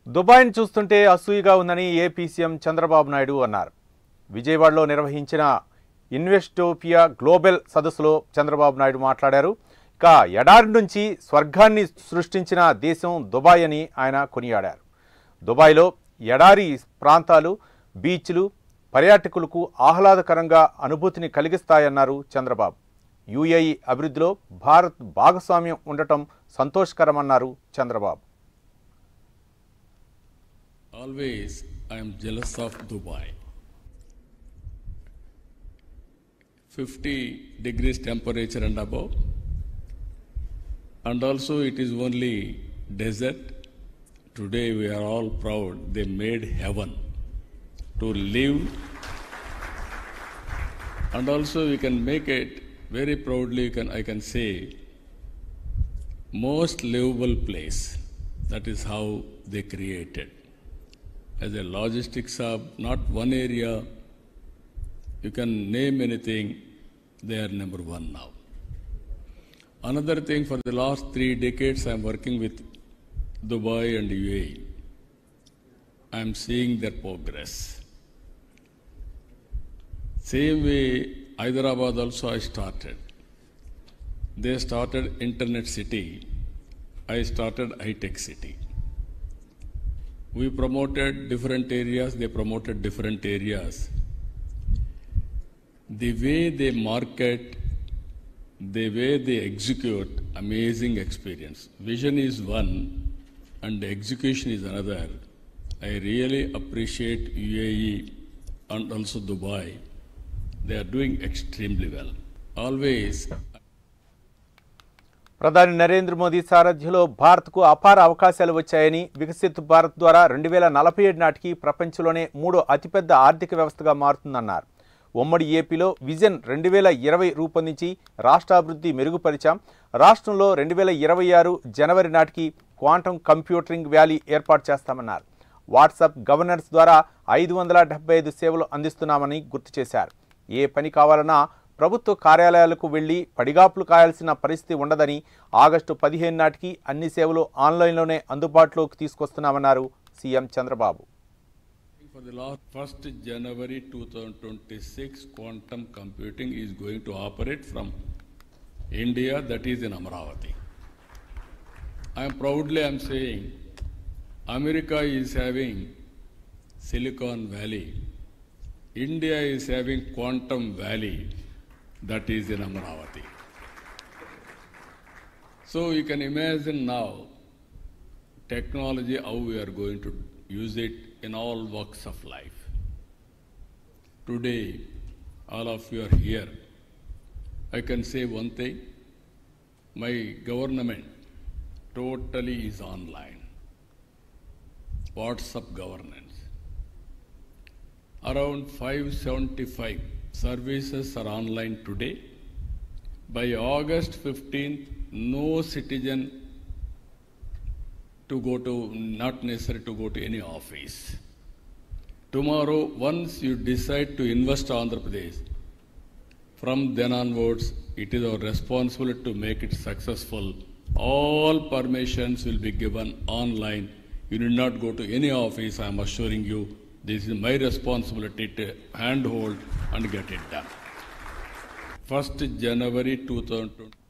దుబాయ్ని చూస్తుంటే అసూయగా ఉందని AP CM Chandrababu Naidu అన్నారు. విజయవాడలో నిర్వహించిన ఇన్వెస్టోపియా గ్లోబల్ సదస్సులో చంద్రబాబు నాయుడు మాట్లాడారు. ఇక ఎడారి నుంచి స్వర్గాన్ని సృష్టించిన దేశం దుబాయ్ అని ఆయన కొనియాడారు. దుబాయ్లో ఎడారి ప్రాంతాలు, బీచ్లు పర్యాటకులకు ఆహ్లాదకరంగా అనుభూతిని కలిగిస్తాయన్నారు చంద్రబాబు. యూఏఈ అభివృద్ధిలో భారత్ భాగస్వామ్యం ఉండటం సంతోషకరమన్నారు Chandrababu. Always I am jealous of Dubai. 50 degrees temperature and above, and also it is only desert. Today we are all proud they made heaven to live, and also we can make it very proudly. I can say most livable place. That is how they created. As a logistics hub, not one area, you can name anything, they are number one now. Another thing, for the last 3 decades I am working with Dubai and UAE. I am seeing their progress. Same way, Hyderabad also I started. They started Internet City, I started high-tech city. We promoted different areas, they promoted different areas. The way they market, the way they execute, amazing experience. Vision is one and execution is another. I really appreciate UAE and also Dubai. They are doing extremely well. Always. ప్రధాని నరేంద్ర మోదీ సారథ్యంలో భారత్కు అపార అవకాశాలు వచ్చాయని, వికసిత్ భారత్ ద్వారా 2047 నాటికి ప్రపంచంలోనే 3వ అతిపెద్ద ఆర్థిక వ్యవస్థగా మారుతుందన్నారు. ఉమ్మడి ఏపీలో విజన్ 2020 రూపొందించి రాష్ట్రాభివృద్ధి మెరుగుపరిచాం. రాష్ట్రంలో 2026 జనవరి నాటికి క్వాంటమ్ కంప్యూటింగ్ వ్యాలీ ఏర్పాటు చేస్తామన్నారు. వాట్సాప్ గవర్నెన్స్ ద్వారా 575 సేవలు అందిస్తున్నామని గుర్తు చేశారు. ఏ పని కావాలన్నా ప్రభుత్వ కార్యాలయాలకు వెళ్లి పడిగాపులు కాయాల్సిన పరిస్థితి ఉండదని, ఆగస్టు 15 నాటికి అన్ని సేవలు ఆన్లైన్లోనే అందుబాటులోకి తీసుకొస్తున్నామన్నారు CM Chandrababu. For the last 1st January 2026, quantum computing is going to operate from India, that is in Amravati. I am saying, America is having Silicon Valley, India is having Quantum Valley, that is in Amravati. So you can imagine now technology, how we are going to use it in all walks of life. Today, all of you are here. I can say one thing, my government totally is online. WhatsApp governance. Around 575 services are online today. By August 15th, no citizen not necessary to go to any office. Tomorrow, once you decide to invest in Andhra Pradesh, from then onwards, it is our responsibility to make it successful. All permissions will be given online. You need not go to any office, I am assuring you. This is my responsibility to handhold and get it done. 1st January 2020.